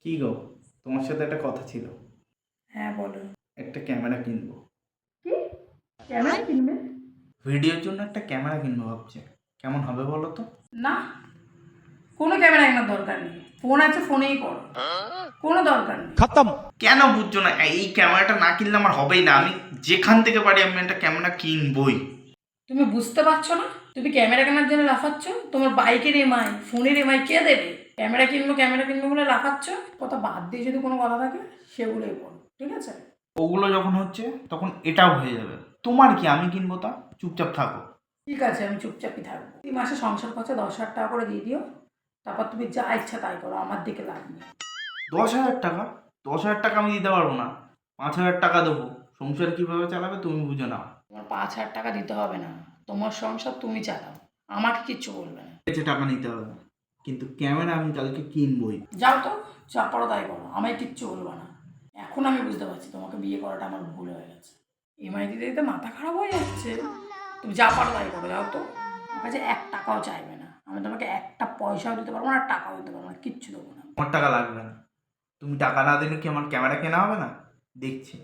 কি গো, তোমার সাথে একটা কথা ছিল। হ্যাঁ বলো। একটা ক্যামেরা কিনবো। কি? ক্যামেরা কিনবে? ভিডিওর জন্য একটা ক্যামেরা কিনবো ভাবছি। কেমন হবে বলো তো? না, কোনো ক্যামেরা কেনার দরকার নেই। ফোন আছে, ফোনেই করো, কোনো দরকার নেই। खत्म। কেন বুঝছো না? এই ক্যামেরাটা না কিনলে আমার হবেই না। আমি যেখান থেকে পারি আমি একটা ক্যামেরা কিনবই। তুমি বুঝতে পারছো না? তুমি ক্যামেরা কেনার জন্য লাফাচ্ছ? তোমার বাইকের এমআই, ফোনের এমআই কে দেবে? ক্যামেরা কিনবো বলে লাফাচ্ছ। কথা বাদ দিয়ে যদি কোনো কথা থাকে সেগুলোই বলো, ঠিক আছে? ওগুলো যখন হচ্ছে তখন এটাও হয়ে যাবে। তোমার কি, আমি কিনবো তা? চুপচাপ থাকো। ঠিক আছে, আমি চুপচাপই থাকবো। এই মাসে সংসার খরচা 10,000 টাকা করে দিয়ে দিও, তারপর তুমি যা ইচ্ছা তাই করো, আমার দিকে লাভ নেই। 10,000 টাকা? 10,000 টাকা আমি দিতে পারবো না। 5,000 টাকা দেবো। সংসার কিভাবে চালাবে তুমি বুঝে নাও। তোমার 5,000 টাকা দিতে হবে না, তোমার সংসার তুমি চালাও, আমাকে কিচ্ছু বলবে না। বেঁচে টাকা নিতে হবে, কিন্তু ক্যামেরা আমি কালকে কিনবই। যাও তো, যা পারো তাই করো, আমায় কিচ্ছু বলবে না। এখন আমি বুঝতে পারছি তোমাকে বিয়ে করাটা আমার ভুল হয়ে গেছে। এমআই দিতে দিতে মাথা খারাপ হয়ে যাচ্ছে। তুমি যা পারো তাই করো, যাও তো। আমার কাছে 1 টাকাও চাইবে না, আমি তোমাকে একটা পয়সাও দিতে পারবো না, টাকাও দিতে পারবো না, কিচ্ছু দেবো না। আমার টাকা লাগবে না। তুমি টাকা না দিলে কি আমার ক্যামেরা কেনা হবে না? দেখছি।